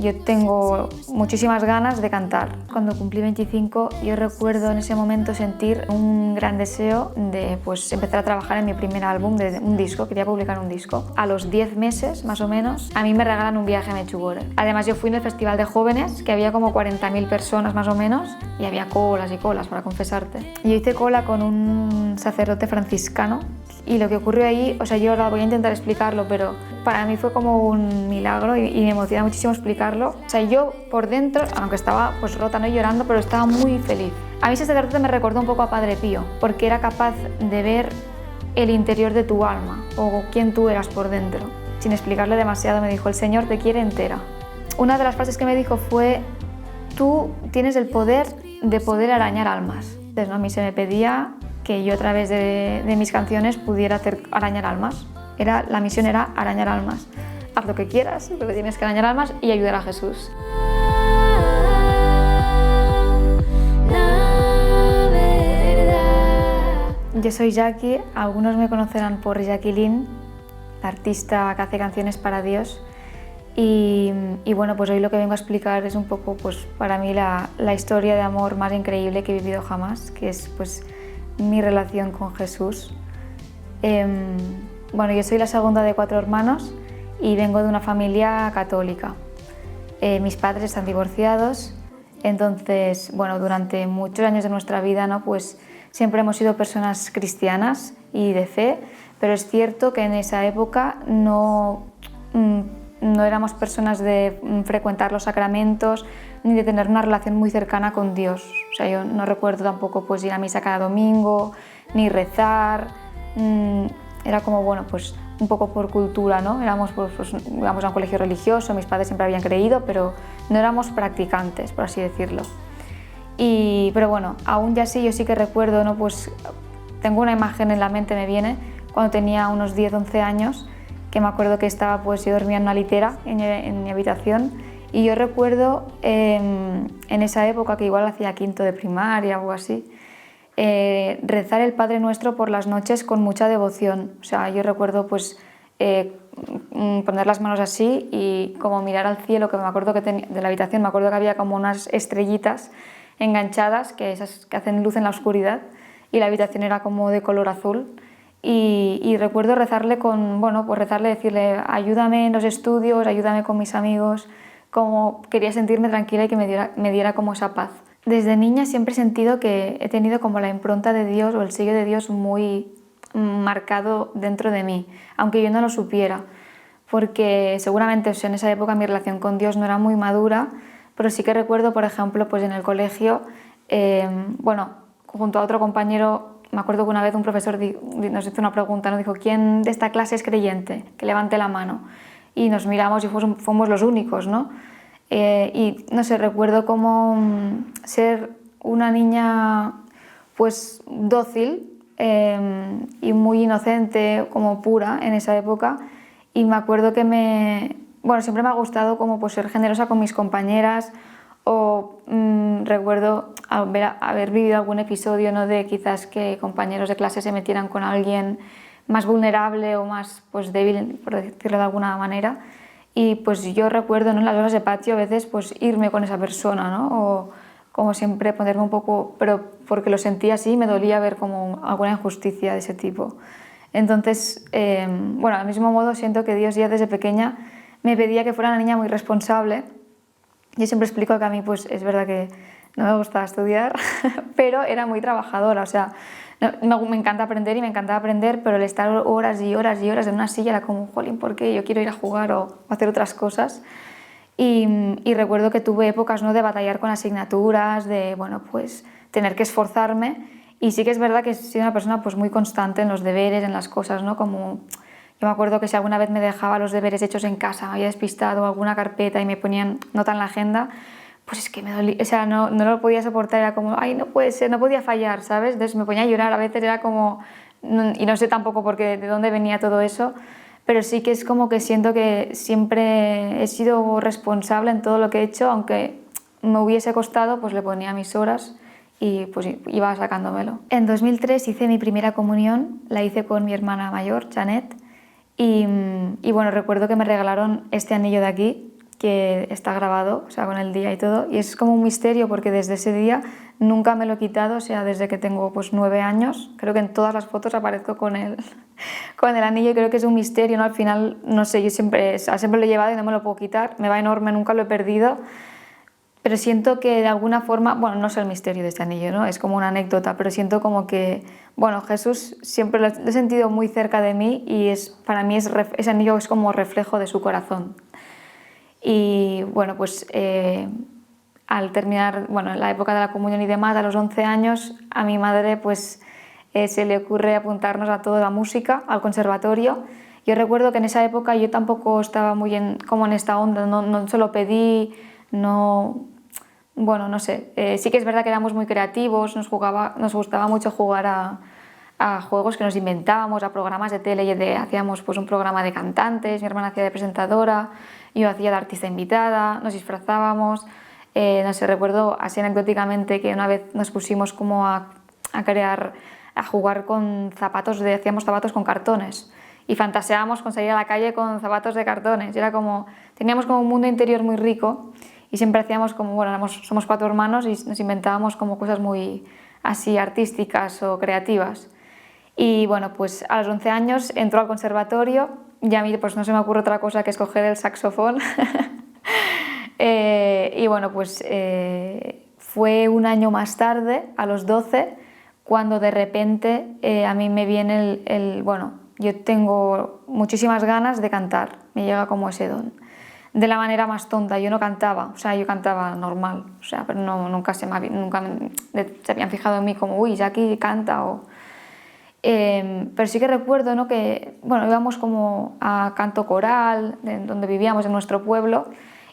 yo tengo muchísimas ganas de cantar. Cuando cumplí 25, yo recuerdo en ese momento sentir un gran deseo de pues, empezar a trabajar en mi primer álbum, de un disco, quería publicar un disco. A los 10 meses, más o menos, a mí me regalan un viaje a Medjugorje. Además, yo fui en el Festival de Jóvenes, que había como 40.000 personas más o menos, y había colas y colas, para confesarte. Y yo hice cola con un sacerdote franciscano, y lo que ocurrió ahí, o sea, yo ahora voy a intentar explicarlo, pero para mí fue como un milagro y me emociona muchísimo explicarlo. O sea, yo por dentro, aunque estaba pues rota, no llorando, pero estaba muy feliz. A mí ese sacerdote me recordó un poco a Padre Pío, porque era capaz de ver el interior de tu alma o quién tú eras por dentro. Sin explicarle demasiado me dijo, el Señor te quiere entera. Una de las frases que me dijo fue, tú tienes el poder de poder arañar almas. Entonces, ¿no? A mí se me pedía que yo a través de mis canciones pudiera hacer arañar almas. La misión era arañar almas. Haz lo que quieras, pero tienes que arañar almas y ayudar a Jesús. Yo soy Jackie, algunos me conocerán por Jacqueline, la artista que hace canciones para Dios. Y bueno, pues hoy lo que vengo a explicar es un poco, pues para mí, la historia de amor más increíble que he vivido jamás, que es pues mi relación con Jesús. Bueno, yo soy la segunda de 4 hermanos y vengo de una familia católica. Mis padres están divorciados, entonces, bueno, durante muchos años de nuestra vida, ¿no? Pues siempre hemos sido personas cristianas y de fe, pero es cierto que en esa época no éramos personas de frecuentar los sacramentos ni de tener una relación muy cercana con Dios. O sea, yo no recuerdo tampoco pues, ir a misa cada domingo, ni rezar. Era como, bueno, pues un poco por cultura, ¿no? Íbamos a un colegio religioso, mis padres siempre habían creído, pero no éramos practicantes, por así decirlo. Pero bueno, aún ya sí, yo sí que recuerdo, ¿no? Pues tengo una imagen en la mente, me viene, cuando tenía unos 10-11 años, que me acuerdo que estaba, pues yo dormía en una litera en mi habitación, y yo recuerdo en esa época, que igual hacía quinto de primaria o algo así, rezar el Padre Nuestro por las noches con mucha devoción. O sea, yo recuerdo pues poner las manos así y como mirar al cielo, que me acuerdo que de la habitación me acuerdo que había como unas estrellitas enganchadas, esas que hacen luz en la oscuridad, y la habitación era como de color azul. Y recuerdo rezarle decirle, ayúdame en los estudios, ayúdame con mis amigos, como quería sentirme tranquila y que me diera como esa paz. Desde niña siempre he sentido que he tenido como la impronta de Dios o el sello de Dios muy marcado dentro de mí, aunque yo no lo supiera, porque seguramente en esa época mi relación con Dios no era muy madura, pero sí que recuerdo, por ejemplo, pues en el colegio, junto a otro compañero, me acuerdo que una vez un profesor nos hizo una pregunta, nos dijo, ¿quién de esta clase es creyente? Que levante la mano. Y nos miramos y fuimos los únicos, ¿no? Y no sé, recuerdo como ser una niña pues dócil y muy inocente, como pura en esa época, y me acuerdo que siempre me ha gustado como pues ser generosa con mis compañeras, o recuerdo haber vivido algún episodio, ¿no? De quizás que compañeros de clase se metieran con alguien más vulnerable o más pues débil, por decirlo de alguna manera. Y pues yo recuerdo, ¿no? En las horas de patio a veces pues irme con esa persona, ¿no? O como siempre ponerme un poco, pero porque lo sentía así, me dolía ver como alguna injusticia de ese tipo. Entonces, al mismo modo siento que Dios ya desde pequeña me pedía que fuera una niña muy responsable. Yo siempre explico que a mí pues es verdad que no me gustaba estudiar, pero era muy trabajadora, o sea, me encanta aprender y me encantaba aprender, pero el estar horas y horas y horas en una silla era como, jolín, ¿por qué? Yo quiero ir a jugar o hacer otras cosas. Y recuerdo que tuve épocas, ¿no? De batallar con asignaturas, de pues tener que esforzarme, y sí que es verdad que he sido una persona pues muy constante en los deberes, en las cosas, ¿no? Como yo me acuerdo que si alguna vez me dejaba los deberes hechos en casa, me había despistado alguna carpeta y me ponían nota en la agenda, pues es que me dolía, o sea, no lo podía soportar, era como, ay, no puede ser, no podía fallar, ¿sabes? Entonces me ponía a llorar, a veces era como, y no sé tampoco de dónde venía todo eso, pero sí que es como que siento que siempre he sido responsable en todo lo que he hecho, aunque me hubiese costado, pues le ponía mis horas y pues iba sacándomelo. En 2003 hice mi primera comunión, la hice con mi hermana mayor, Janet, y recuerdo que me regalaron este anillo de aquí, que está grabado, o sea, con el día y todo, y es como un misterio porque desde ese día nunca me lo he quitado, o sea, desde que tengo pues 9 años, creo que en todas las fotos aparezco con con el anillo y creo que es un misterio, ¿no? Al final, no sé, yo siempre lo he llevado y no me lo puedo quitar, me va enorme, nunca lo he perdido, pero siento que de alguna forma, bueno, no sé el misterio de este anillo, ¿no? Es como una anécdota, pero siento como que, bueno, Jesús siempre lo he sentido muy cerca de mí y para mí ese anillo es como reflejo de su corazón. Y bueno, pues al terminar, bueno, la época de la comunión y demás, a los 11 años, a mi madre pues se le ocurre apuntarnos a toda la música, al conservatorio. Yo recuerdo que en esa época yo tampoco estaba muy como en esta onda, no se lo pedí, no, bueno, no sé, sí que es verdad que éramos muy creativos, nos gustaba mucho jugar a juegos que nos inventábamos, a programas de tele, hacíamos pues un programa de cantantes, mi hermana hacía de presentadora, yo hacía de artista invitada, nos disfrazábamos, no sé, recuerdo así anecdóticamente que una vez nos pusimos como a jugar con zapatos, hacíamos zapatos con cartones y fantaseábamos con salir a la calle con zapatos de cartones, y era como, teníamos como un mundo interior muy rico y siempre hacíamos como, bueno, somos 4 hermanos y nos inventábamos como cosas muy así artísticas o creativas. Y bueno, pues a los 11 años entró al conservatorio y a mí pues no se me ocurre otra cosa que escoger el saxofón. Y bueno, pues fue un año más tarde, a los 12, cuando de repente a mí me viene bueno, yo tengo muchísimas ganas de cantar, me llega como ese don. De la manera más tonta, yo no cantaba, o sea, yo cantaba normal, o sea, pero nunca se habían fijado en mí como, uy, Jackie canta o... pero sí que recuerdo, ¿no?, que bueno, íbamos como a canto coral, donde vivíamos en nuestro pueblo,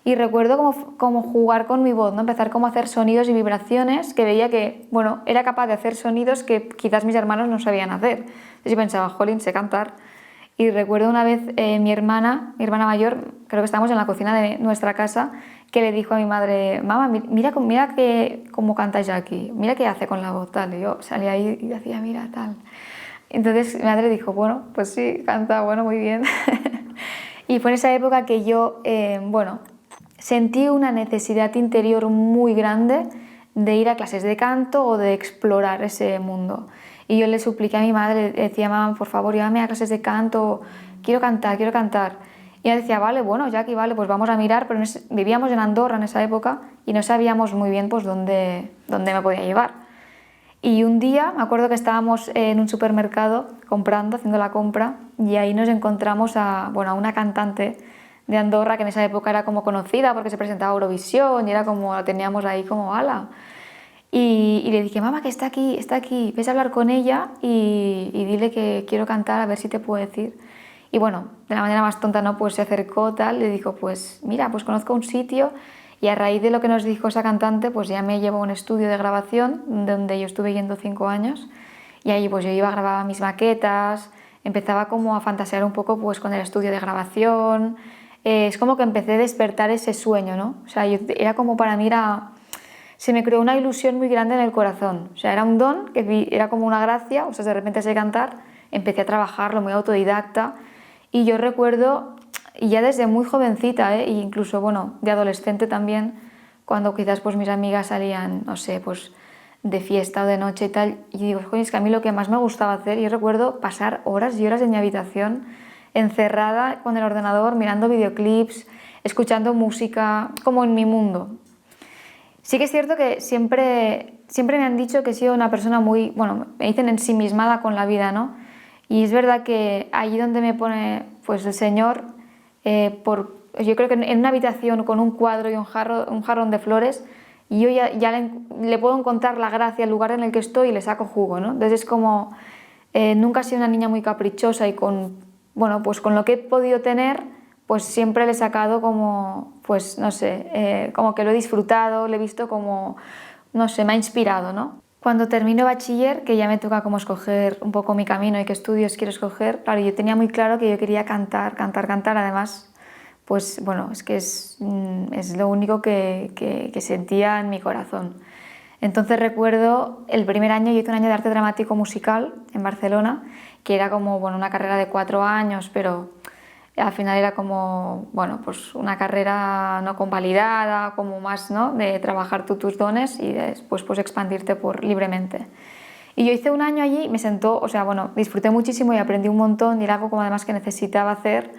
y recuerdo como jugar con mi voz, ¿no?, empezar como a hacer sonidos y vibraciones que veía que, bueno, era capaz de hacer sonidos que quizás mis hermanos no sabían hacer. Entonces yo pensaba, jolín, sé cantar. Y recuerdo una vez mi hermana mayor, creo que estábamos en la cocina de nuestra casa, que le dijo a mi madre, mamá, mira cómo canta Jackie, mira qué hace con la voz, tal. Y yo salía ahí y decía, mira, tal. Entonces mi madre dijo, bueno, pues sí, canta, bueno, muy bien. Y fue en esa época que yo, bueno, sentí una necesidad interior muy grande de ir a clases de canto o de explorar ese mundo. Y yo le supliqué a mi madre, le decía, mamá, por favor, llévame a clases de canto, quiero cantar, quiero cantar. Y ella decía, vale, bueno, Jackie, vale, pues vamos a mirar, pero vivíamos en Andorra en esa época y no sabíamos muy bien pues dónde me podía llevar. Y un día me acuerdo que estábamos en un supermercado comprando, haciendo la compra, y ahí nos encontramos a una cantante de Andorra que en esa época era como conocida porque se presentaba a Eurovisión y era como, la teníamos ahí como ala. Y le dije, mamá, que está aquí, ves a hablar con ella y dile que quiero cantar, a ver si te puedo decir. Y bueno, de la manera más tonta, ¿no?, pues se acercó, tal, le dijo, pues mira, pues conozco un sitio, y a raíz de lo que nos dijo esa cantante, pues ya me llevó a un estudio de grabación donde yo estuve yendo 5 años, y ahí pues yo iba a grabar mis maquetas, empezaba como a fantasear un poco pues con el estudio de grabación, es como que empecé a despertar ese sueño, ¿no? O sea, era como para mí se me creó una ilusión muy grande en el corazón, o sea, era un don, era como una gracia, o sea, de repente sé cantar, empecé a trabajarlo muy autodidacta, y yo recuerdo, y ya desde muy jovencita, e incluso, bueno, de adolescente también, cuando quizás pues mis amigas salían, no sé, pues de fiesta o de noche y tal, y digo, coño, es que a mí lo que más me gustaba hacer, yo recuerdo pasar horas y horas en mi habitación, encerrada con el ordenador, mirando videoclips, escuchando música, como en mi mundo. Sí que es cierto que siempre me han dicho que he sido una persona muy, bueno, me dicen ensimismada con la vida, ¿no? Y es verdad que allí donde me pone pues el Señor, yo creo que en una habitación con un cuadro y un jarrón de flores, yo ya le puedo encontrar la gracia al lugar en el que estoy y le saco jugo, ¿no? Entonces es como, nunca he sido una niña muy caprichosa y pues con lo que he podido tener, pues siempre le he sacado como, pues no sé, como que lo he disfrutado, lo he visto como, no sé, me ha inspirado, ¿no? Cuando termino bachiller, que ya me toca como escoger un poco mi camino y qué estudios quiero escoger, claro, yo tenía muy claro que yo quería cantar, además, pues bueno, es que es lo único que sentía en mi corazón. Entonces recuerdo el primer año, yo hice un año de arte dramático musical en Barcelona, que era como, bueno, una carrera de 4 años, pero al final era como, bueno, pues una carrera no convalidada, como más, ¿no? De trabajar tus dones y después pues expandirte libremente. Y yo hice un año allí, me sentó, o sea, bueno, disfruté muchísimo y aprendí un montón y era algo como además que necesitaba hacer,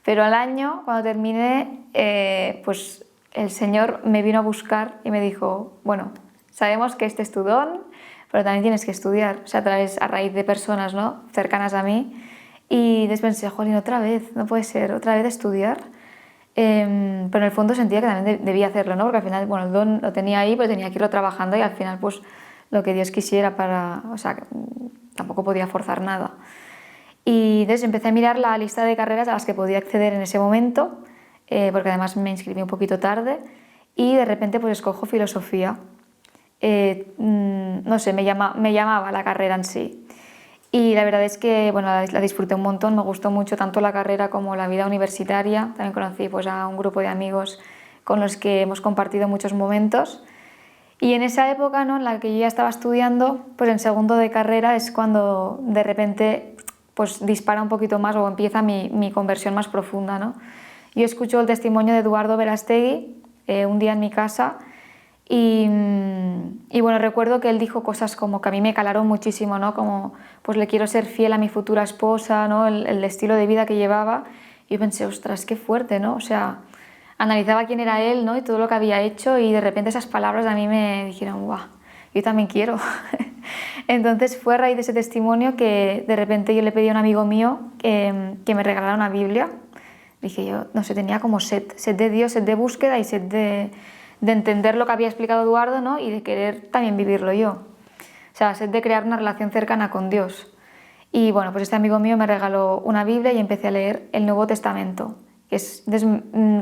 pero al año, cuando terminé, pues el Señor me vino a buscar y me dijo, bueno, sabemos que este es tu don, pero también tienes que estudiar, o sea, a raíz de personas, ¿no? Cercanas a mí. Y después pensé, jolín, otra vez, no puede ser, otra vez estudiar. Pero en el fondo sentía que también debía hacerlo, ¿no? Porque al final, bueno, el don lo tenía ahí, pero tenía que irlo trabajando y al final, pues, lo que Dios quisiera o sea, tampoco podía forzar nada. Y entonces empecé a mirar la lista de carreras a las que podía acceder en ese momento, porque además me inscribí un poquito tarde, y de repente pues escojo filosofía. No sé, me llamaba la carrera en sí. Y la verdad es que bueno, la disfruté un montón, me gustó mucho tanto la carrera como la vida universitaria. También conocí pues, a un grupo de amigos con los que hemos compartido muchos momentos. Y en esa época, ¿no? En la que yo ya estaba estudiando, pues en segundo de carrera es cuando de repente pues, dispara un poquito más o empieza mi conversión más profunda, ¿no? Yo escucho el testimonio de Eduardo Verástegui un día en mi casa y bueno, recuerdo que él dijo cosas como que a mí me calaron muchísimo, ¿no? Como pues le quiero ser fiel a mi futura esposa, ¿no? El estilo de vida que llevaba. Y yo pensé, ostras, qué fuerte, ¿no? O sea, analizaba quién era él, ¿no? Y todo lo que había hecho y de repente esas palabras a mí me dijeron, guau, yo también quiero. Entonces fue a raíz de ese testimonio que de repente yo le pedí a un amigo mío que me regalara una Biblia. Dije yo, no sé, tenía como sed de Dios, sed de búsqueda y sed de entender lo que había explicado Eduardo, ¿no? Y de querer también vivirlo yo. O sea, sed de crear una relación cercana con Dios. Y bueno, pues este amigo mío me regaló una Biblia y empecé a leer el Nuevo Testamento.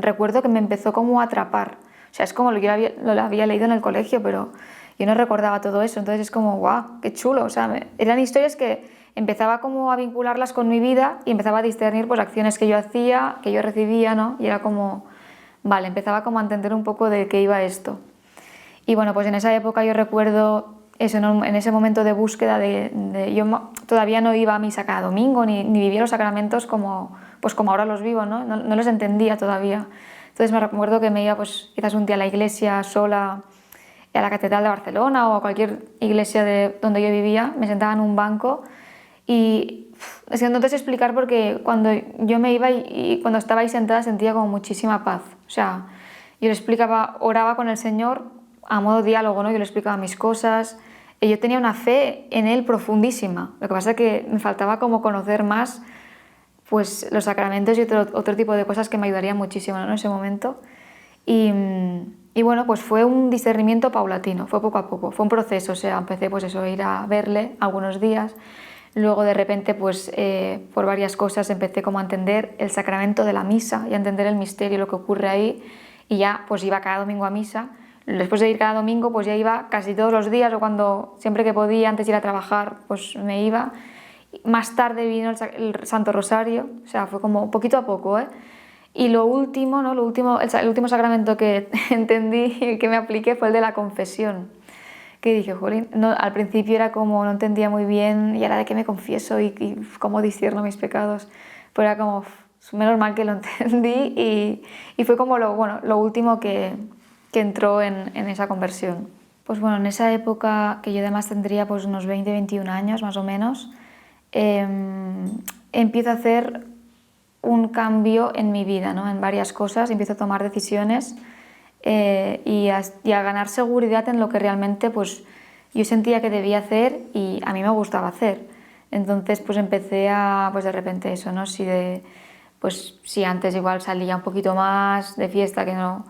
Recuerdo que me empezó como a atrapar. O sea, es como lo había leído en el colegio, pero yo no recordaba todo eso. Entonces es como, guau, qué chulo. O sea, eran historias que empezaba como a vincularlas con mi vida y empezaba a discernir pues acciones que yo hacía, que yo recibía, ¿no? Y era como, vale, empezaba como a entender un poco de qué iba esto. Y bueno, pues en esa época yo recuerdo eso, ¿no? En ese momento de búsqueda yo todavía no iba a misa cada domingo ni vivía los sacramentos como ahora los vivo, ¿no? No los entendía todavía. Entonces me recuerdo que me iba pues quizás un día a la iglesia sola, a la Catedral de Barcelona o a cualquier iglesia de donde yo vivía, me sentaba en un banco y es que no te sé explicar porque cuando yo me iba y cuando estaba ahí sentada sentía como muchísima paz. O sea, yo le explicaba, oraba con el Señor a modo diálogo, ¿no? Yo le explicaba mis cosas y yo tenía una fe en Él profundísima. Lo que pasa es que me faltaba como conocer más pues, los sacramentos y otro tipo de cosas que me ayudarían muchísimo, ¿no? En ese momento. Y bueno, pues fue un discernimiento paulatino, fue poco a poco, fue un proceso, o sea, empecé pues eso, a ir a verle algunos días, luego de repente pues por varias cosas empecé como a entender el sacramento de la misa y a entender el misterio, lo que ocurre ahí y ya pues iba cada domingo a misa, después de ir cada domingo pues ya iba casi todos los días o siempre que podía antes de ir a trabajar pues me iba, más tarde vino el Santo Rosario, o sea, fue como poquito a poco, ¿eh? Y lo último, ¿no? El último sacramento que entendí y que me apliqué fue el de la confesión. Que dije, jolín, no, al principio era como, no entendía muy bien, y ahora de qué me confieso y cómo discierno mis pecados. Pero era como, menos mal que lo entendí y fue como lo último que entró en esa conversión. Pues bueno, en esa época, que yo además tendría pues unos 20, 21 años más o menos, empiezo a hacer un cambio en mi vida, ¿no? En varias cosas, empiezo a tomar decisiones y a ganar seguridad en lo que realmente pues, yo sentía que debía hacer y a mí me gustaba hacer. Entonces pues empecé a, pues de repente eso, ¿no? Si antes igual salía un poquito más de fiesta, que no,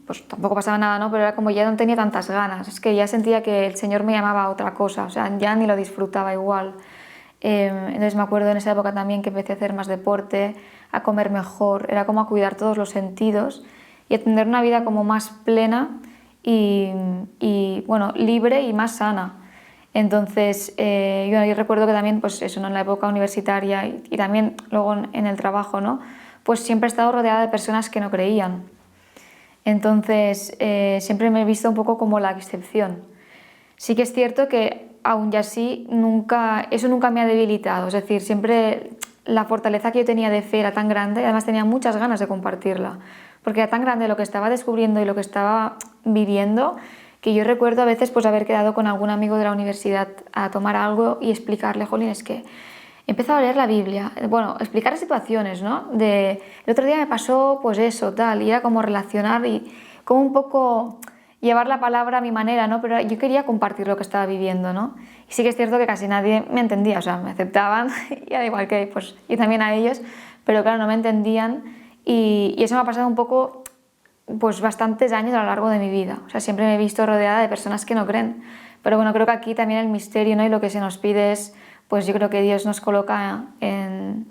pues tampoco pasaba nada, ¿no? Pero era como ya no tenía tantas ganas, es que ya sentía que el Señor me llamaba a otra cosa, o sea, ya ni lo disfrutaba igual. Entonces me acuerdo en esa época también que empecé a hacer más deporte, a comer mejor, era como a cuidar todos los sentidos y a tener una vida como más plena y bueno, libre y más sana. Entonces yo recuerdo que también pues eso, ¿no? En la época universitaria y también luego en el trabajo, ¿no? Pues siempre he estado rodeada de personas que no creían. Entonces siempre me he visto un poco como la excepción. Sí que es cierto que aún y así eso nunca me ha debilitado, es decir, siempre la fortaleza que yo tenía de fe era tan grande y además tenía muchas ganas de compartirla, porque era tan grande lo que estaba descubriendo y lo que estaba viviendo, que yo recuerdo a veces pues haber quedado con algún amigo de la universidad a tomar algo y explicarle, jolín, es que he empezado a leer la Biblia, bueno, explicar situaciones, ¿no? El otro día me pasó pues eso, tal, y era como relacionar y como un poco llevar la palabra a mi manera, ¿no? Pero yo quería compartir lo que estaba viviendo, ¿no? Y sí que es cierto que casi nadie me entendía, o sea, me aceptaban, y al igual que pues, y también a ellos, pero claro, no me entendían y eso me ha pasado un poco, pues bastantes años a lo largo de mi vida, o sea, siempre me he visto rodeada de personas que no creen, pero bueno, creo que aquí también el misterio, ¿no? Y lo que se nos pide es, pues yo creo que Dios nos coloca en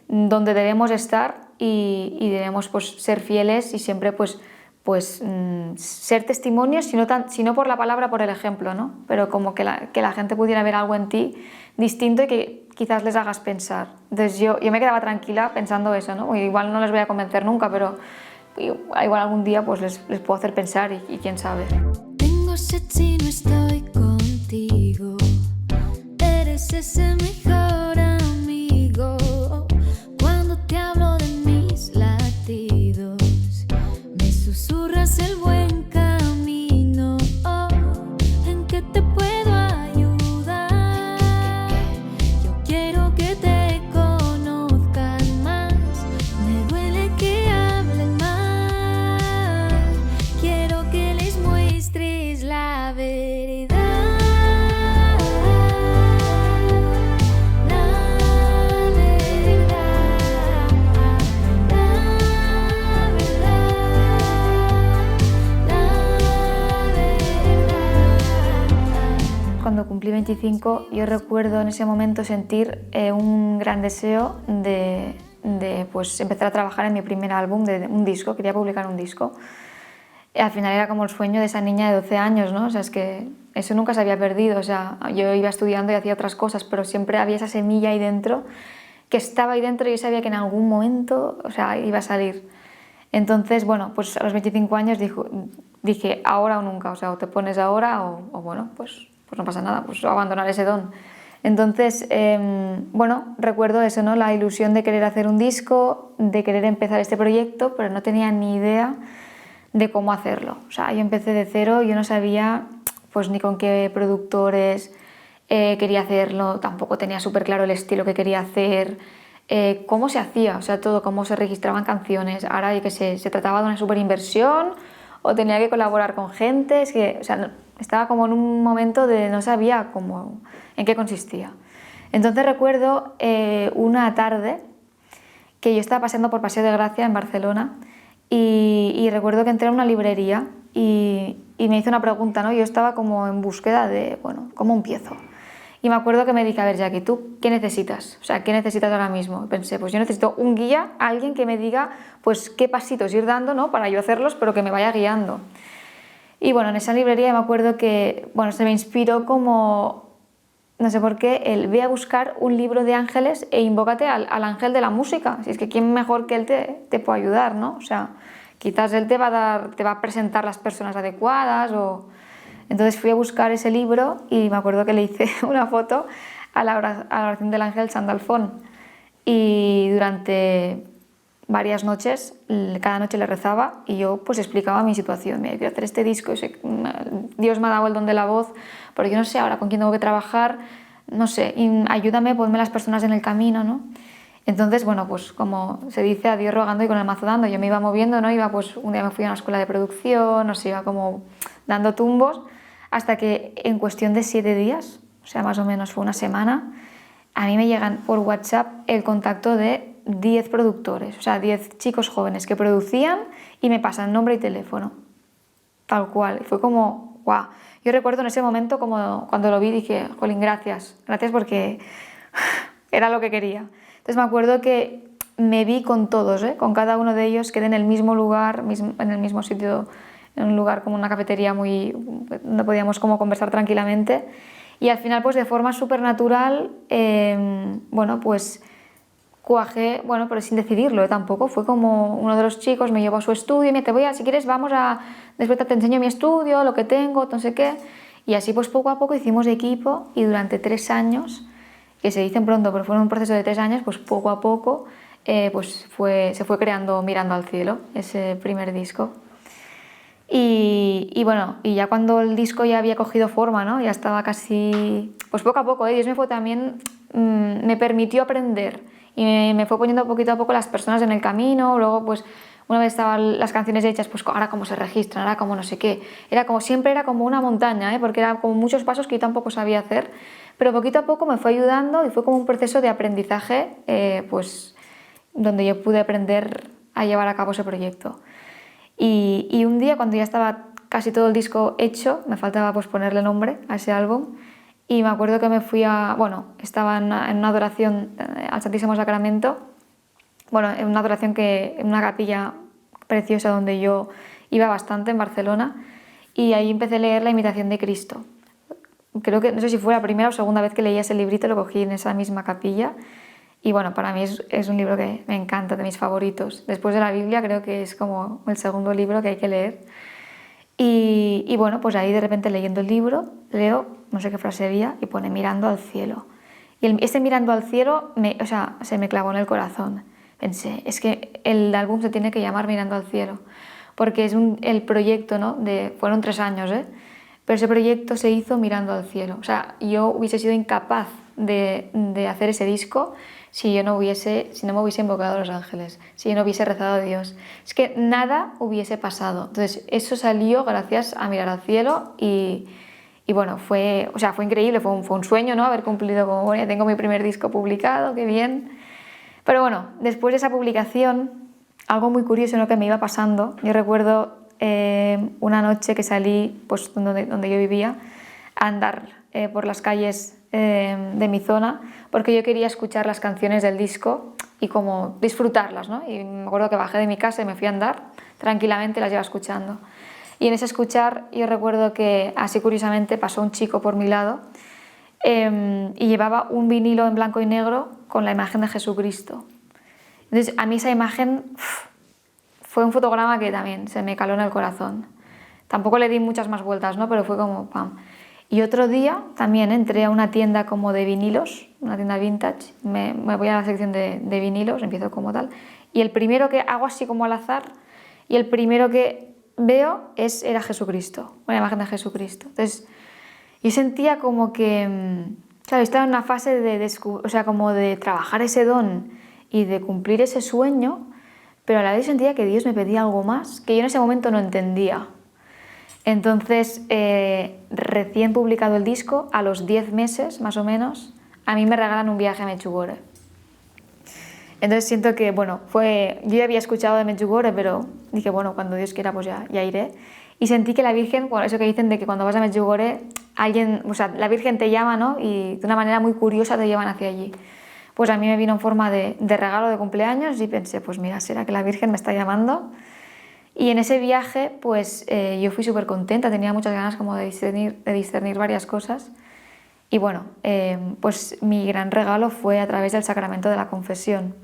donde debemos estar y debemos pues ser fieles y siempre pues ser testimonios, sino por la palabra, por el ejemplo, ¿no? Pero como que la gente pudiera ver algo en ti distinto y que quizás les hagas pensar. Entonces yo me quedaba tranquila pensando eso, ¿no? Igual no les voy a convencer nunca, pero igual algún día pues les puedo hacer pensar y quién sabe. Tengo sed si no estoy contigo, eres ese mejor amigo. Cuando te hablo de mis latidos, susurras el buen camino, en que te puedo ayudar. Yo quiero que te conozcan más, me duele que hablen mal. Quiero que les muestres la verdad. Cuando cumplí 25, yo recuerdo en ese momento sentir un gran deseo de pues, empezar a trabajar en mi primer álbum, de un disco, quería publicar un disco. Y al final era como el sueño de esa niña de 12 años, ¿no? O sea, es que eso nunca se había perdido, o sea, yo iba estudiando y hacía otras cosas, pero siempre había esa semilla ahí dentro, que estaba ahí dentro y yo sabía que en algún momento, o sea, iba a salir. Entonces, bueno, pues a los 25 años dije ahora o nunca, o sea, o te pones ahora o bueno, pues no pasa nada, pues abandonar ese don. Entonces, bueno, recuerdo eso, ¿no? La ilusión de querer hacer un disco, de querer empezar este proyecto, pero no tenía ni idea de cómo hacerlo. O sea, yo empecé de cero, yo no sabía pues ni con qué productores quería hacerlo, tampoco tenía súper claro el estilo que quería hacer, cómo se hacía, o sea, todo, cómo se registraban canciones. Ahora, yo qué sé, se trataba de una súper inversión o tenía que colaborar con gente, es que, o sea, estaba como en un momento de no sabía cómo, en qué consistía. Entonces recuerdo una tarde que yo estaba paseando por Paseo de Gracia en Barcelona y recuerdo que entré a una librería y me hizo una pregunta, ¿no? Yo estaba como en búsqueda de, bueno, ¿cómo empiezo? Y me acuerdo que me dije, a ver, Jackie, ¿tú qué necesitas? O sea, ¿qué necesitas ahora mismo? Y pensé, pues yo necesito un guía, alguien que me diga pues qué pasitos ir dando, ¿no? Para yo hacerlos, pero que me vaya guiando. Y bueno, en esa librería me acuerdo que, bueno, se me inspiró como, no sé por qué, el ve a buscar un libro de ángeles e invócate al ángel de la música. Si es que quién mejor que él te puede ayudar, ¿no? O sea, quizás él te va a presentar las personas adecuadas o... Entonces fui a buscar ese libro y me acuerdo que le hice una foto a la oración del ángel Sandalfón. Y durante varias noches, cada noche le rezaba y yo pues explicaba mi situación. Mira, quiero hacer este disco, Dios me ha dado el don de la voz, pero yo no sé ahora con quién tengo que trabajar, no sé, ayúdame, ponme las personas en el camino, ¿no? Entonces, bueno, pues como se dice, a Dios rogando y con el mazo dando, yo me iba moviendo, ¿no? Pues un día me fui a una escuela de producción, no sé, iba como dando tumbos, hasta que en cuestión de 7 días, o sea, más o menos fue una semana, a mí me llegan por WhatsApp el contacto de 10 productores, o sea, 10 chicos jóvenes que producían y me pasan nombre y teléfono, tal cual. Y fue como, guau. Yo recuerdo en ese momento, como cuando lo vi, dije, jolín, gracias porque era lo que quería. Entonces me acuerdo que me vi con todos, con cada uno de ellos, quedé en el mismo lugar, en el mismo sitio, en un lugar como una cafetería donde podíamos como conversar tranquilamente. Y al final, pues de forma súper natural, bueno, pues cuajé, bueno, pero sin decidirlo tampoco. Fue como uno de los chicos me llevó a su estudio y me dijo, si quieres después te enseño mi estudio, lo que tengo, no sé qué. Y así pues poco a poco hicimos equipo y durante 3 años que se dicen pronto, pero fue un proceso de 3 años, pues poco a poco pues se fue creando Mirando al cielo, ese primer disco. Y bueno, y ya cuando el disco ya había cogido forma, ¿no? Ya estaba casi... Pues poco a poco, Dios me fue también... me permitió aprender y me fue poniendo poquito a poco las personas en el camino. Luego pues una vez estaban las canciones hechas, pues ahora cómo se registran, ahora cómo no sé qué. Siempre era como una montaña, porque era como muchos pasos que yo tampoco sabía hacer, pero poquito a poco me fue ayudando y fue como un proceso de aprendizaje, pues donde yo pude aprender a llevar a cabo ese proyecto. Y un día, cuando ya estaba casi todo el disco hecho, me faltaba pues ponerle nombre a ese álbum, y me acuerdo que me fui estaba en una adoración al Santísimo Sacramento, en una adoración en una capilla preciosa donde yo iba bastante en Barcelona, y ahí empecé a leer La imitación de Cristo. Creo que, no sé si fue la primera o segunda vez que leía ese librito, lo cogí en esa misma capilla. Y bueno, para mí es un libro que me encanta, de mis favoritos. Después de la Biblia creo que es como el segundo libro que hay que leer. Y bueno, pues ahí de repente leyendo el libro, leo, no sé qué frase había, y pone Mirando al cielo. Y ese Mirando al cielo, se me clavó en el corazón. Pensé, es que el álbum se tiene que llamar Mirando al cielo, porque es el proyecto, ¿no? Fueron 3 años, pero ese proyecto se hizo mirando al cielo. O sea, yo hubiese sido incapaz de hacer ese disco si no me hubiese invocado a los ángeles, si yo no hubiese rezado a Dios. Es que nada hubiese pasado. Entonces, eso salió gracias a mirar al cielo y bueno, fue increíble, fue un sueño, ¿no? Haber cumplido como, bueno, ya tengo mi primer disco publicado, qué bien. Pero bueno, después de esa publicación, algo muy curioso en lo que me iba pasando. Yo recuerdo una noche que salí, pues donde yo vivía, a andar por las calles de mi zona, porque yo quería escuchar las canciones del disco y como disfrutarlas, ¿no? Y me acuerdo que bajé de mi casa y me fui a andar tranquilamente, las iba escuchando. Y en ese escuchar yo recuerdo que así curiosamente pasó un chico por mi lado y llevaba un vinilo en blanco y negro con la imagen de Jesucristo. Entonces a mí esa imagen fue un fotograma que también se me caló en el corazón. Tampoco le di muchas más vueltas, ¿no? Pero fue como ¡pam! Y otro día también entré a una tienda como de vinilos, una tienda vintage, me voy a la sección de vinilos, empiezo como tal, y el primero que hago así como al azar, y el primero que veo era Jesucristo, una imagen de Jesucristo. Entonces yo sentía como que, claro, estaba en una fase como de trabajar ese don y de cumplir ese sueño, pero a la vez sentía que Dios me pedía algo más, que yo en ese momento no entendía. Entonces, recién publicado el disco, a los 10 meses más o menos, a mí me regalan un viaje a Medjugorje. Entonces siento que, yo ya había escuchado de Medjugorje, pero dije, cuando Dios quiera, pues ya iré. Y sentí que la Virgen, eso que dicen de que cuando vas a Medjugorje, la Virgen te llama, ¿no? Y de una manera muy curiosa te llevan hacia allí. Pues a mí me vino en forma de regalo de cumpleaños y pensé, pues mira, será que la Virgen me está llamando. Y en ese viaje, pues yo fui súper contenta, tenía muchas ganas como de discernir varias cosas. Y pues mi gran regalo fue a través del sacramento de la confesión.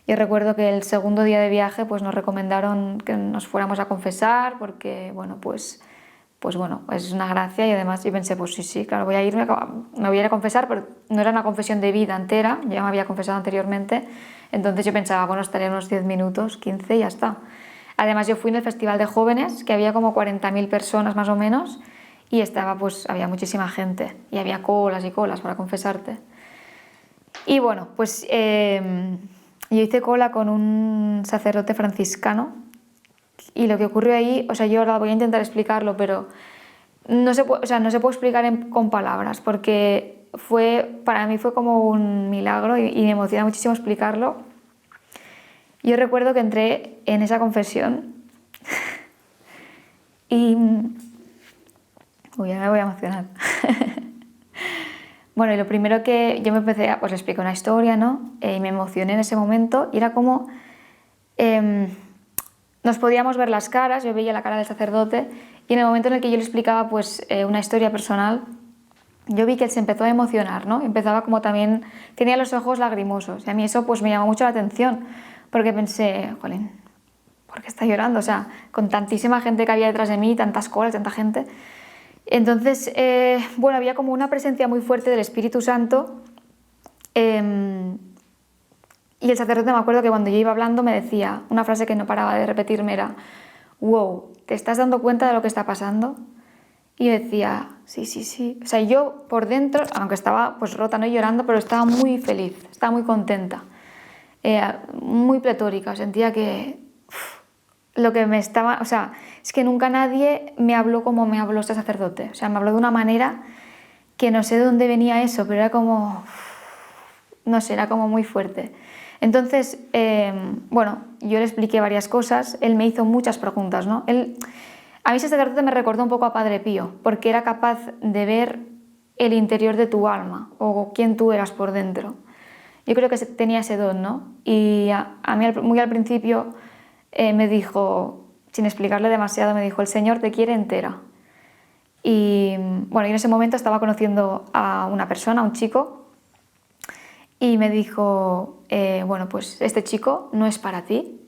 Yo recuerdo que el segundo día de viaje pues nos recomendaron que nos fuéramos a confesar porque, pues es una gracia, y además yo pensé, pues sí, claro, me voy a ir a confesar, pero no era una confesión de vida entera, ya me había confesado anteriormente, entonces yo pensaba, estaría unos 10 minutos, 15 y ya está. Además yo fui en el festival de jóvenes, que había como 40.000 personas más o menos, y había muchísima gente, y había colas y colas para confesarte. Y pues yo hice cola con un sacerdote franciscano, y lo que ocurrió ahí, yo ahora voy a intentar explicarlo, pero no se puede explicar con palabras, porque para mí fue como un milagro y me emociona muchísimo explicarlo. Yo recuerdo que entré en esa confesión y... ya me voy a emocionar. Y lo primero que yo me empecé a... Pues le expliqué una historia, ¿no? Y me emocioné en ese momento, y era como... nos podíamos ver las caras, yo veía la cara del sacerdote, y en el momento en el que yo le explicaba una historia personal, yo vi que él se empezó a emocionar, ¿no? Empezaba como también... Tenía los ojos lagrimosos, y a mí eso me llamó mucho la atención, porque pensé, jolín, ¿por qué está llorando? Con tantísima gente que había detrás de mí, tantas colas, tanta gente. Entonces, había como una presencia muy fuerte del Espíritu Santo Y el sacerdote, me acuerdo que cuando yo iba hablando me decía, una frase que no paraba de repetirme era: wow, ¿te estás dando cuenta de lo que está pasando? Y yo decía, sí, sí, sí. O sea, yo por dentro, aunque estaba pues rota, no llorando, pero estaba muy feliz, estaba muy contenta, muy pletórica. Sentía que lo que me estaba... O sea, es que nunca nadie me habló como me habló este sacerdote. O sea, me habló de una manera que no sé de dónde venía eso, pero era como... no sé, era como muy fuerte. Entonces, bueno, yo le expliqué varias cosas, él me hizo muchas preguntas, ¿no? A mí ese sacerdote me recordó un poco a Padre Pío, porque era capaz de ver el interior de tu alma, o quién tú eras por dentro. Yo creo que tenía ese don, ¿no? Y a mí muy al principio me dijo, sin explicarle demasiado, me dijo: el Señor te quiere entera. Y bueno, yo en ese momento estaba conociendo a una persona, a un chico, y me dijo, bueno, pues este chico no es para ti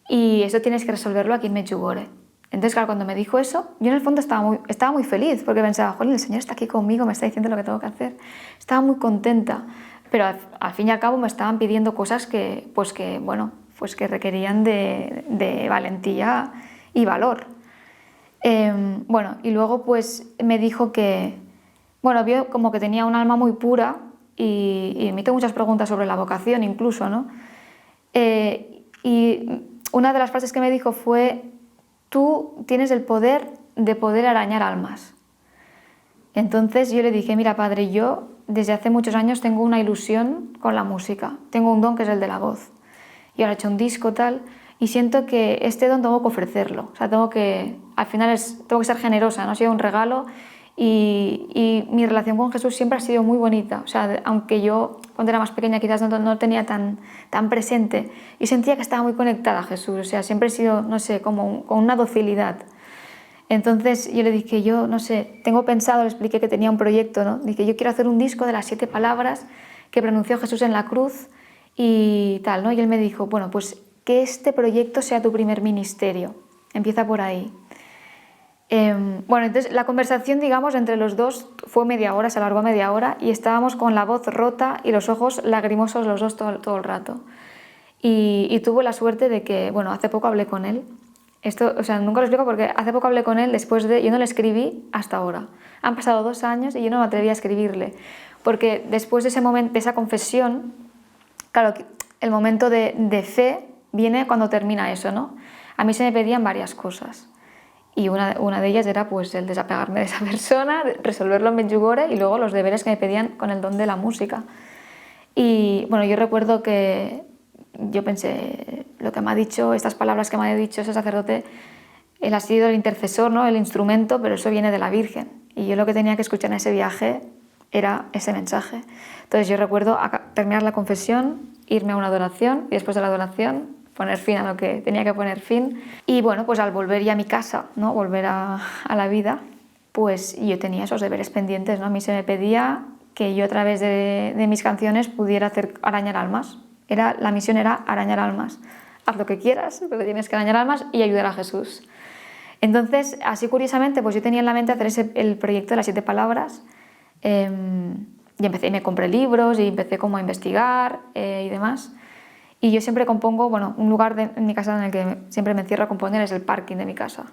y eso tienes que resolverlo aquí en Medjugorje. Entonces, claro, cuando me dijo eso, yo en el fondo estaba muy feliz, porque pensaba, joder, el Señor está aquí conmigo, me está diciendo lo que tengo que hacer. Estaba muy contenta, pero al fin y al cabo me estaban pidiendo cosas que requerían de valentía y valor. Bueno, y luego pues me dijo que, bueno, vio como que tenía un alma muy pura y me hizo muchas preguntas sobre la vocación incluso, ¿no? Y una de las frases que me dijo fue: tú tienes el poder de poder arañar almas. Entonces yo le dije: mira, padre, yo desde hace muchos años tengo una ilusión con la música, tengo un don que es el de la voz, y ahora he hecho un disco tal, y siento que este don tengo que ofrecerlo, o sea, al final tengo que ser generosa, ¿no? Ha sido un regalo, y mi relación con Jesús siempre ha sido muy bonita, o sea, aunque yo cuando era más pequeña quizás no tenía tan presente, y sentía que estaba muy conectada a Jesús, o sea, siempre he sido, no sé, como con una docilidad. Entonces yo le dije, yo no sé, tengo pensado, le expliqué que tenía un proyecto, ¿no? Dije, yo quiero hacer un disco de las 7 palabras que pronunció Jesús en la cruz y tal, ¿no? Y él me dijo, bueno, pues que este proyecto sea tu primer ministerio, empieza por ahí. Bueno, entonces la conversación, digamos, entre los dos fue media hora, se alargó media hora y estábamos con la voz rota y los ojos lagrimosos los dos todo el rato. Y tuve la suerte de que, bueno, hace poco hablé con él. Esto, o sea, nunca lo explico porque hace poco hablé con él yo no le escribí hasta ahora. Han pasado 2 años y yo no me atreví a escribirle. Porque después de ese momento, de esa confesión, claro, el momento de fe viene cuando termina eso, ¿no? A mí se me pedían varias cosas. Y una de ellas era pues el desapegarme de esa persona, resolverlo en Medjugorje y luego los deberes que me pedían con el don de la música. Y bueno, yo recuerdo que yo pensé, lo que me ha dicho, estas palabras que me ha dicho ese sacerdote, él ha sido el intercesor, ¿no? El instrumento, pero eso viene de la Virgen. Y yo lo que tenía que escuchar en ese viaje era ese mensaje. Entonces yo recuerdo terminar la confesión, irme a una adoración y después de la adoración poner fin a lo que tenía que poner fin. Y bueno, pues al volver ya a mi casa, ¿no? Volver a la vida, pues yo tenía esos deberes pendientes, ¿no? A mí se me pedía que yo a través de mis canciones pudiera arañar almas. La misión era arañar almas. Haz lo que quieras, pero tienes que arañar almas y ayudar a Jesús. Entonces, así curiosamente, pues yo tenía en la mente hacer el proyecto de las 7 palabras y me compré libros y empecé como a investigar y demás. Y yo siempre compongo, bueno, un lugar en mi casa en el que siempre me encierro a componer es el parking de mi casa.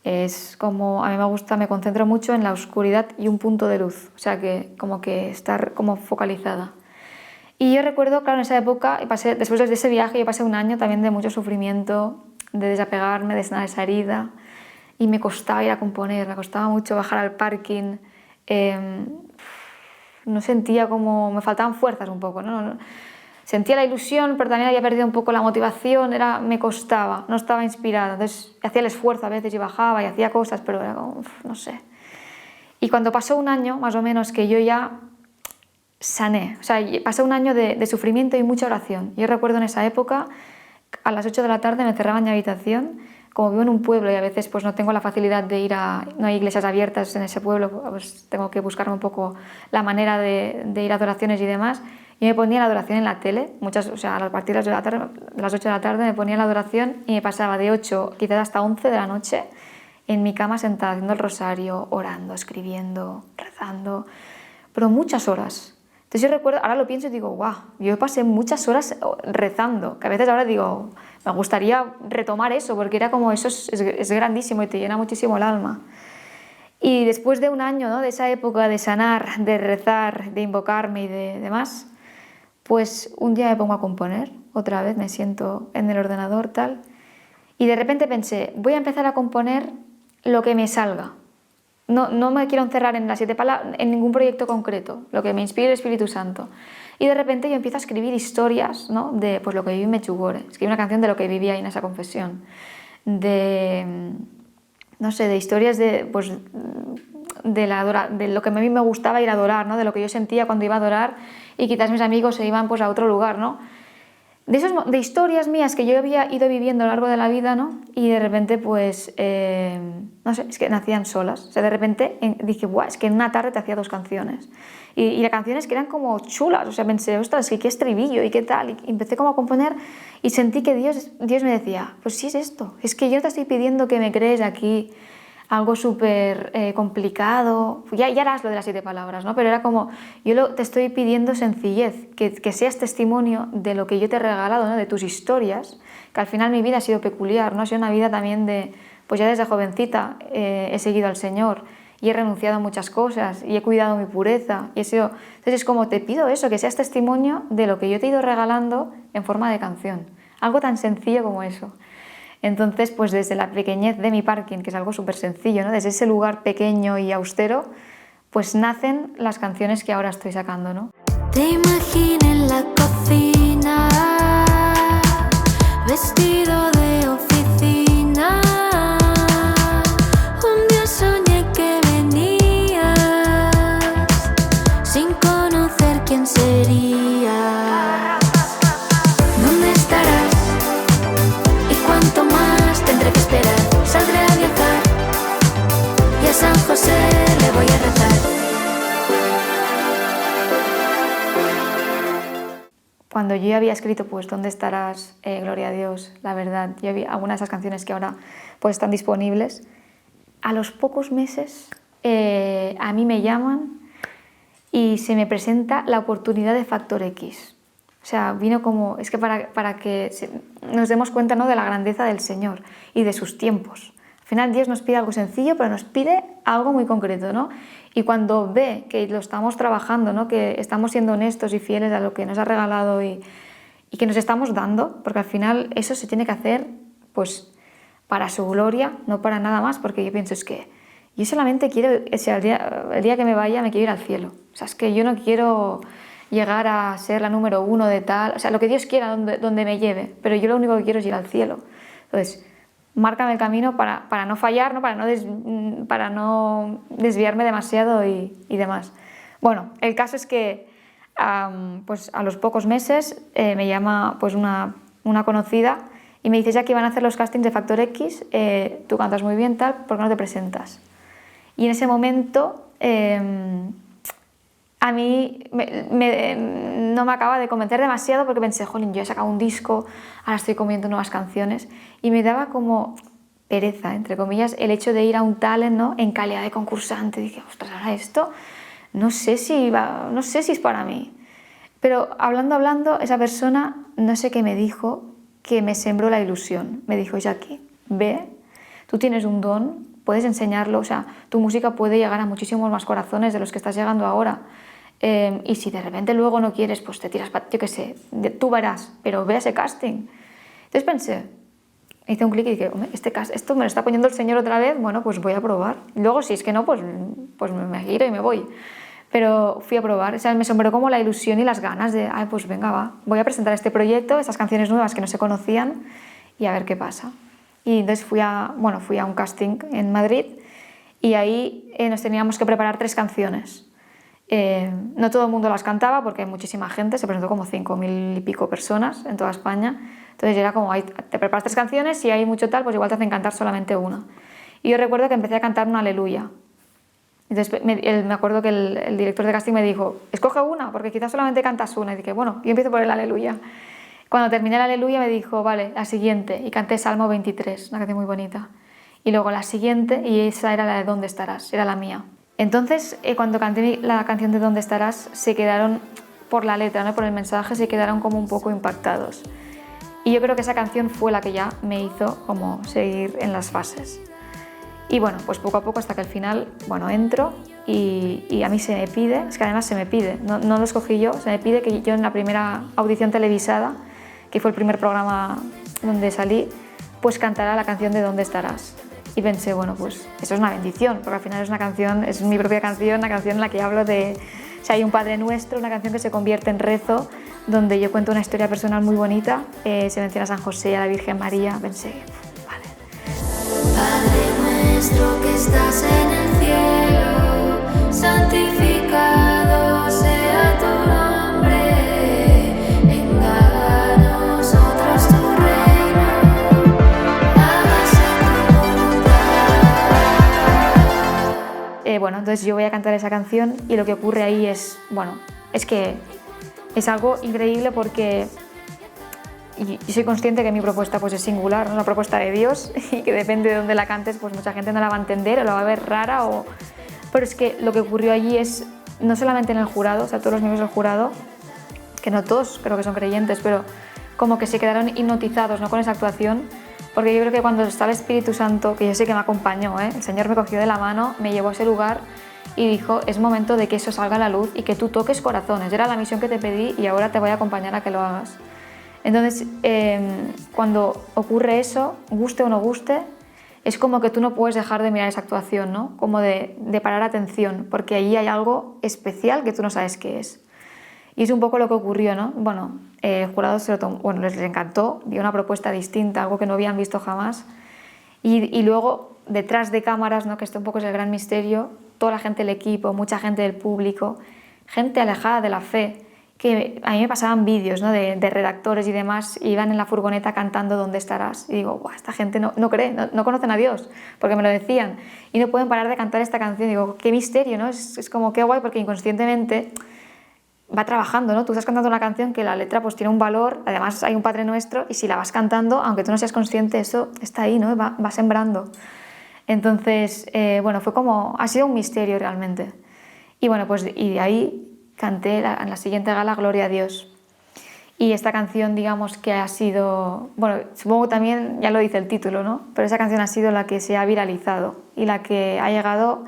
Es como, a mí me gusta, me concentro mucho en la oscuridad y un punto de luz, o sea, que como que estar como focalizada. Y yo recuerdo, claro, en esa época, después de ese viaje, yo pasé un año también de mucho sufrimiento, de desapegarme, de sanar esa herida, y me costaba ir a componer, me costaba mucho bajar al parking, no sentía como, me faltaban fuerzas un poco, ¿no? Sentía la ilusión, pero también había perdido un poco la motivación, me costaba, no estaba inspirada. Entonces hacía el esfuerzo a veces y bajaba y hacía cosas, pero era como, no sé. Y cuando pasó un año, más o menos, que yo ya sané, o sea, pasó un año de sufrimiento y mucha oración. Yo recuerdo en esa época, a las 8 de la tarde me cerraba en mi habitación, como vivo en un pueblo y a veces pues no tengo la facilidad de ir no hay iglesias abiertas en ese pueblo, pues tengo que buscarme un poco la manera de ir a adoraciones y demás. Y me ponía la adoración en la tele, o sea, a partir de las 8 de la tarde me ponía la adoración y me pasaba de 8, quizás hasta 11 de la noche, en mi cama sentada haciendo el rosario, orando, escribiendo, rezando, pero muchas horas. Entonces Entonces yo recuerdo, ahora lo pienso y digo, guau, yo pasé muchas horas rezando, que a veces ahora digo, me gustaría retomar eso, porque era como, eso es grandísimo y te llena muchísimo el alma. Y después de un año, ¿no?, de esa época de sanar, de rezar, de invocarme y de demás, pues un día me pongo a componer, otra vez me siento en el ordenador, tal, y de repente pensé, voy a empezar a componer lo que me salga. No me quiero encerrar en las 7 palabras, en ningún proyecto concreto, lo que me inspire el Espíritu Santo. Y de repente yo empiezo a escribir historias, ¿no?, de pues, lo que viví en Medjugorje. Escribí una canción de lo que viví ahí en esa confesión. No sé, de historias de, pues, de lo que a mí me gustaba ir a adorar, ¿no?, de lo que yo sentía cuando iba a adorar y quizás mis amigos se iban pues, a otro lugar, ¿no? De historias mías que yo había ido viviendo a lo largo de la vida, ¿no? Y de repente, pues, no sé, es que nacían solas. O sea, de repente dije, guau, es que en una tarde te hacía 2 canciones. Y las canciones que eran como chulas, o sea, pensé, ostras, qué estribillo y qué tal. Y empecé como a componer y sentí que Dios me decía, pues sí es esto, es que yo te estoy pidiendo que me crees aquí algo súper complicado, ya harás lo de las 7 palabras, ¿no? Pero era como, te estoy pidiendo sencillez, que seas testimonio de lo que yo te he regalado, ¿no?, de tus historias, que al final mi vida ha sido peculiar, ¿no? Ha sido una vida también de, pues ya desde jovencita he seguido al Señor y he renunciado a muchas cosas y he cuidado mi pureza, entonces es como, te pido eso, que seas testimonio de lo que yo te he ido regalando en forma de canción, algo tan sencillo como eso. Entonces, pues desde la pequeñez de mi parking, que es algo súper sencillo, ¿no?, desde ese lugar pequeño y austero, pues nacen las canciones que ahora estoy sacando, ¿no? Te imaginé en la cocina, vestido de oficina. Un día soñé que venías, sin conocer quién sería. ¿Dónde estarás? ¿Cuánto más tendré que esperar? Saldré a viajar y a San José le voy a rezar. Cuando yo había escrito, pues, ¿dónde estarás? Gloria a Dios, la verdad. Yo había algunas de esas canciones que ahora pues, están disponibles. A los pocos meses a mí me llaman y se me presenta la oportunidad de Factor X. O sea, vino como, es que para que nos demos cuenta, ¿no?, de la grandeza del Señor y de sus tiempos. Al final Dios nos pide algo sencillo, pero nos pide algo muy concreto, ¿no? Y cuando ve que lo estamos trabajando, ¿no?, que estamos siendo honestos y fieles a lo que nos ha regalado y que nos estamos dando, porque al final eso se tiene que hacer pues para su gloria, no para nada más, porque yo pienso, es que yo solamente quiero, o sea, el día que me vaya me quiero ir al cielo. O sea, es que yo no quiero llegar a ser la número 1 de tal, o sea, lo que Dios quiera, donde me lleve, pero yo lo único que quiero es ir al cielo. Entonces, márcame el camino para no fallar, ¿no?, para no desviarme demasiado y demás. Bueno, el caso es que pues a los pocos meses me llama pues una conocida y me dice, ya que iban a hacer los castings de Factor X, tú cantas muy bien, tal, ¿por qué no te presentas? Y en ese momento a mí no me acaba de convencer demasiado porque pensé, jolín, yo he sacado un disco, ahora estoy comiendo nuevas canciones y me daba como pereza, entre comillas, el hecho de ir a un talent, ¿no?, en calidad de concursante. Dije, ostras, ahora esto no sé si es para mí. Pero hablando, esa persona, no sé qué me dijo, que me sembró la ilusión. Me dijo, Jackie, ve, tú tienes un don, puedes enseñarlo, o sea, tu música puede llegar a muchísimos más corazones de los que estás llegando ahora. Y si de repente luego no quieres, pues te tiras, yo qué sé, tú verás, pero ve ese casting. Entonces pensé, hice un clic y dije, esto me lo está poniendo el Señor otra vez, bueno, pues voy a probar. Luego, si es que no, pues me giro y me voy. Pero fui a probar, o sea, me sombró como la ilusión y las ganas de, pues venga, va, voy a presentar este proyecto, estas canciones nuevas que no se conocían y a ver qué pasa. Y entonces fui a un casting en Madrid y ahí nos teníamos que preparar 3 canciones. No todo el mundo las cantaba porque hay muchísima gente, se presentó como 5.000 y pico personas en toda España. Entonces era como, te preparas 3 canciones y hay mucho tal, pues igual te hacen cantar solamente una. Y yo recuerdo que empecé a cantar una Aleluya. Entonces me acuerdo que el director de casting me dijo, escoge una, porque quizás solamente cantas una. Y dije, bueno, yo empiezo por el Aleluya. Cuando terminé el Aleluya me dijo, vale, la siguiente. Y canté Salmo 23, una canción muy bonita. Y luego la siguiente, y esa era la de ¿Dónde estarás? Era la mía. Entonces, cuando canté la canción de ¿Dónde estarás? Se quedaron por la letra, ¿no? Por el mensaje, se quedaron como un poco impactados. Y yo creo que esa canción fue la que ya me hizo como seguir en las fases. Y bueno, pues poco a poco hasta que al final, bueno, entro y a mí se me pide, es que además se me pide, no lo escogí yo, se me pide que yo en la primera audición televisada, que fue el primer programa donde salí, pues cantara la canción de ¿Dónde estarás? Y pensé, bueno, pues eso es una bendición, porque al final es una canción, es mi propia canción, una canción en la que hablo de si hay un Padre Nuestro, una canción que se convierte en rezo, donde yo cuento una historia personal muy bonita, se menciona a San José y a la Virgen María, pensé, vale. Padre nuestro que estás en el cielo, santificado sea tu nombre, venga a nosotros tu reino, hágase tu voluntad. Bueno, entonces yo voy a cantar esa canción y lo que ocurre ahí es, bueno, es que es algo increíble porque y soy consciente que mi propuesta pues es singular, es una propuesta de Dios y que depende de dónde la cantes, pues mucha gente no la va a entender o la va a ver rara, pero es que lo que ocurrió allí es, no solamente en el jurado, o sea, todos los miembros del jurado, que no todos creo que son creyentes, pero como que se quedaron hipnotizados, ¿no? Con esa actuación, porque yo creo que cuando está el Espíritu Santo, que yo sé que me acompañó, el Señor me cogió de la mano, me llevó a ese lugar y dijo, es momento de que eso salga a la luz y que tú toques corazones, era la misión que te pedí y ahora te voy a acompañar a que lo hagas. Entonces, cuando ocurre eso, guste o no guste, es como que tú no puedes dejar de mirar esa actuación, ¿no? Como de parar atención, porque allí hay algo especial que tú no sabes qué es. Y es un poco lo que ocurrió, ¿no? Bueno, el jurado les encantó, vio una propuesta distinta, algo que no habían visto jamás. Y luego, detrás de cámaras, ¿no? Que este un poco es el gran misterio, toda la gente del equipo, mucha gente del público, gente alejada de la fe, que a mí me pasaban vídeos, ¿no? de redactores y demás, iban en la furgoneta cantando ¿Dónde estarás? Y digo, esta gente no cree, no conocen a Dios, porque me lo decían, y no pueden parar de cantar esta canción. Y digo, qué misterio, ¿no? Es como qué guay, porque inconscientemente va trabajando, ¿no? Tú estás cantando una canción que la letra pues tiene un valor, además hay un Padre Nuestro, y si la vas cantando, aunque tú no seas consciente, eso está ahí, ¿no? Va sembrando. Entonces, bueno, ha sido un misterio realmente. Y bueno, pues y de ahí canté en la siguiente gala Gloria a Dios. Y esta canción, digamos que ha sido, bueno, supongo también, ya lo dice el título, ¿no? Pero esa canción ha sido la que se ha viralizado y la que ha llegado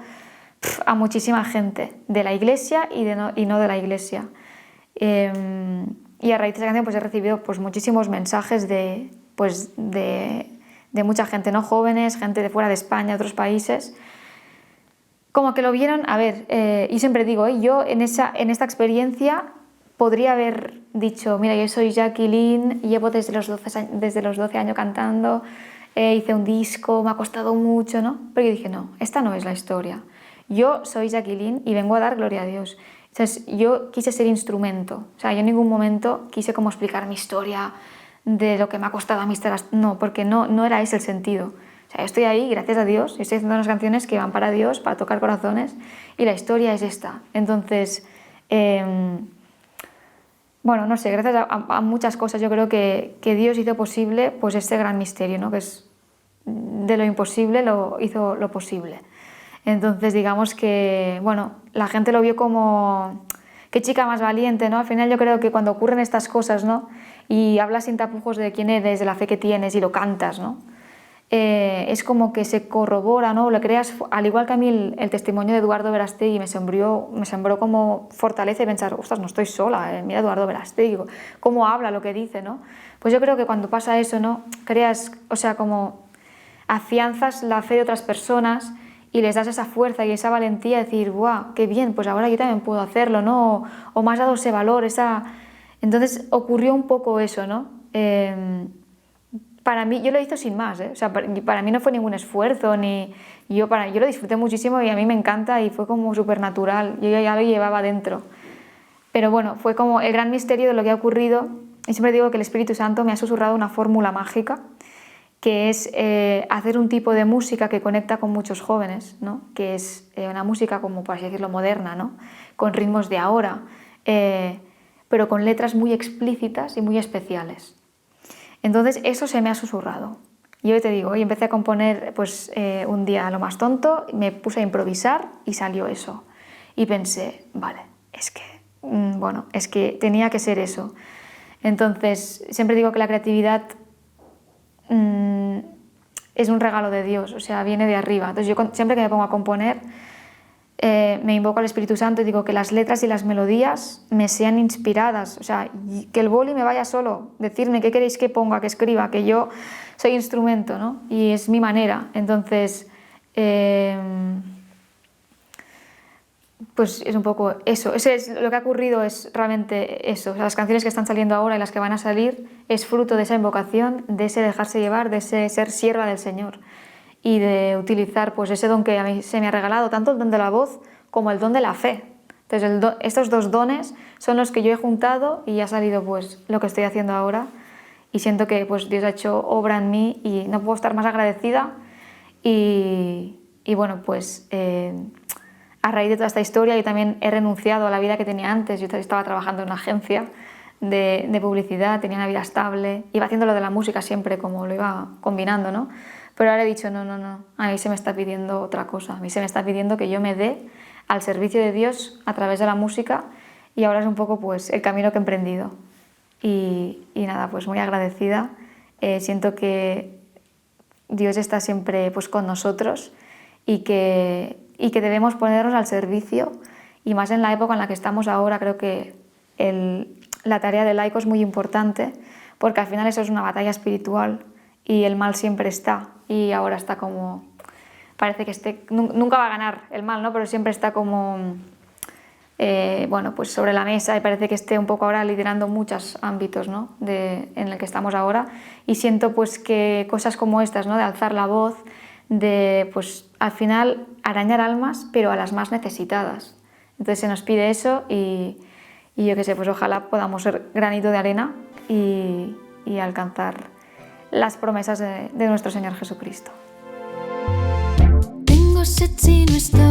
a muchísima gente, de la iglesia y no de la iglesia. Y a raíz de esa canción pues he recibido pues muchísimos mensajes de mucha gente, ¿no? Jóvenes, gente de fuera de España, de otros países, como que lo vieron. A ver, y siempre digo, yo en esta experiencia podría haber dicho, mira, yo soy Jacqueline, llevo desde los 12 años cantando, hice un disco, me ha costado mucho, ¿no? Pero yo dije, no, esta no es la historia. Yo soy Jacqueline y vengo a dar gloria a Dios. Entonces, yo quise ser instrumento. O sea, yo en ningún momento quise como explicar mi historia de lo que me ha costado a mí estar... No, porque no era ese el sentido. O sea, yo estoy ahí, gracias a Dios, y estoy haciendo unas canciones que van para Dios, para tocar corazones, y la historia es esta. Entonces, bueno, no sé, gracias a muchas cosas yo creo que Dios hizo posible pues este gran misterio, ¿no? Que es de lo imposible hizo lo posible. Entonces, digamos que, bueno, la gente lo vio como, qué chica más valiente, ¿no? Al final yo creo que cuando ocurren estas cosas, ¿no? Y hablas sin tapujos de quién eres, de la fe que tienes y lo cantas, ¿no? Es como que se corrobora, ¿no? Le creas, al igual que a mí el testimonio de Eduardo Verástegui me sembró como fortaleza y pensar, ostras, no estoy sola, mira Eduardo Verástegui, cómo habla, lo que dice, ¿no? Pues yo creo que cuando pasa eso, ¿no? Creas, o sea, como afianzas la fe de otras personas y les das esa fuerza y esa valentía de decir, ¡buah, qué bien! Pues ahora yo también puedo hacerlo, ¿no? O me has dado ese valor, Entonces ocurrió un poco eso, ¿no? Para mí, yo lo hice sin más, O sea, para mí no fue ningún esfuerzo, yo lo disfruté muchísimo y a mí me encanta y fue como súper natural, yo ya lo llevaba dentro. Pero bueno, fue como el gran misterio de lo que ha ocurrido, y siempre digo que el Espíritu Santo me ha susurrado una fórmula mágica, que es hacer un tipo de música que conecta con muchos jóvenes, ¿no? Que es una música como, por así decirlo, moderna, ¿no? Con ritmos de ahora, pero con letras muy explícitas y muy especiales. Entonces eso se me ha susurrado. Yo te digo, y empecé a componer pues, un día a lo más tonto, me puse a improvisar y salió eso. Y pensé, vale, es que bueno, es que tenía que ser eso. Entonces, siempre digo que la creatividad es un regalo de Dios, o sea, viene de arriba. Entonces yo siempre que me pongo a componer, me invoco al Espíritu Santo y digo que las letras y las melodías me sean inspiradas, o sea, que el boli me vaya solo, decirme qué queréis que ponga, que escriba, que yo soy instrumento, ¿no? Y es mi manera. Entonces, pues es un poco eso. Lo que ha ocurrido es realmente eso. O sea, las canciones que están saliendo ahora y las que van a salir es fruto de esa invocación, de ese dejarse llevar, de ese ser sierva del Señor y de utilizar pues ese don que a mí se me ha regalado, tanto el don de la voz como el don de la fe. Entonces estos dos dones son los que yo he juntado y ha salido pues lo que estoy haciendo ahora, y siento que pues Dios ha hecho obra en mí y no puedo estar más agradecida. Y bueno, pues a raíz de toda esta historia yo también he renunciado a la vida que tenía antes. Yo estaba trabajando en una agencia de publicidad, tenía una vida estable, iba haciendo lo de la música siempre como lo iba combinando, ¿no? Pero ahora he dicho, no, a mí se me está pidiendo otra cosa, a mí se me está pidiendo que yo me dé al servicio de Dios a través de la música, y ahora es un poco pues el camino que he emprendido. Y nada, pues muy agradecida. Siento que Dios está siempre pues con nosotros y que debemos ponernos al servicio, y más en la época en la que estamos ahora. Creo que la tarea del laico es muy importante, porque al final eso es una batalla espiritual y el mal siempre está, y ahora está como, parece que nunca va a ganar el mal, ¿no? Pero siempre está como, bueno, pues sobre la mesa, y parece que esté un poco ahora liderando muchos ámbitos, ¿no? En el que estamos ahora, y siento pues que cosas como estas, ¿no? De alzar la voz, de pues al final arañar almas, pero a las más necesitadas. Entonces se nos pide eso, y yo qué sé, pues ojalá podamos ser granito de arena y alcanzar las promesas de nuestro Señor Jesucristo. Tengo sed si no está